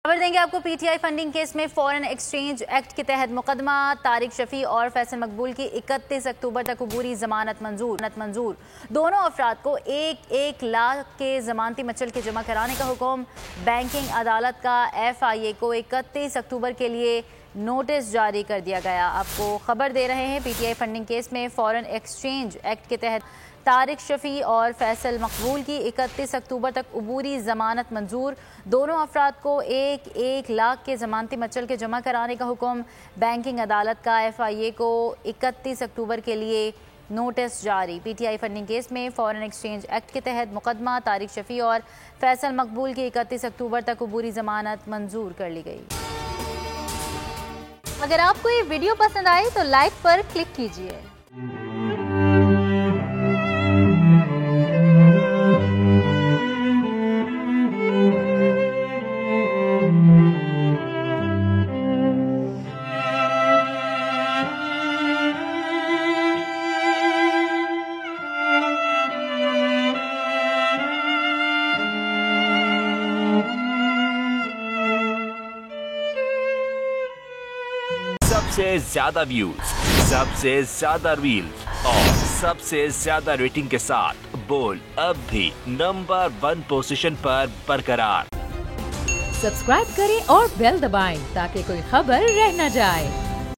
खबर देंगे आपको पीटीआई फंडिंग केस में फॉरेन एक्सचेंज एक्ट के तहत मुकदमा तारिक शफी और फैसल मकबूल की 31 अक्टूबर तक अबूरी जमानत मंजूर। दोनों अफराद को 1-1 लाख के जमानती मचल के जमा कराने का हुक्म। बैंकिंग अदालत का FIA को 31 अक्टूबर के लिए नोटिस जारी कर दिया गया। आपको खबर दे रहे हैं पीटीआई फंडिंग केस में फॉरेन एक्सचेंज एक्ट के तहत तारिक शफी और फैसल मकबूल की 31 अक्टूबर तक अबूरी जमानत मंजूर। दोनों अफराद को 1-1 लाख के जमानती मचल के जमा कराने का हुक्म। बैंकिंग अदालत का FIA को 31 अक्टूबर के लिए नोटिस जारी। पीटीआई फंडिंग केस में फॉरेन एक्सचेंज एक्ट के तहत मुकदमा तारिक शफी और फैसल मकबूल की 31 अक्टूबर तक अबूरी जमानत मंजूर कर ली गई। अगर आपको ये वीडियो पसंद आए तो लाइक पर क्लिक कीजिए। सबसे ज्यादा व्यूज, सबसे ज्यादा रील्स और सबसे ज्यादा रेटिंग के साथ बोल अब भी नंबर 1 पोजीशन पर बरकरार। सब्सक्राइब करें और बेल दबाएं ताकि कोई खबर रह न जाए।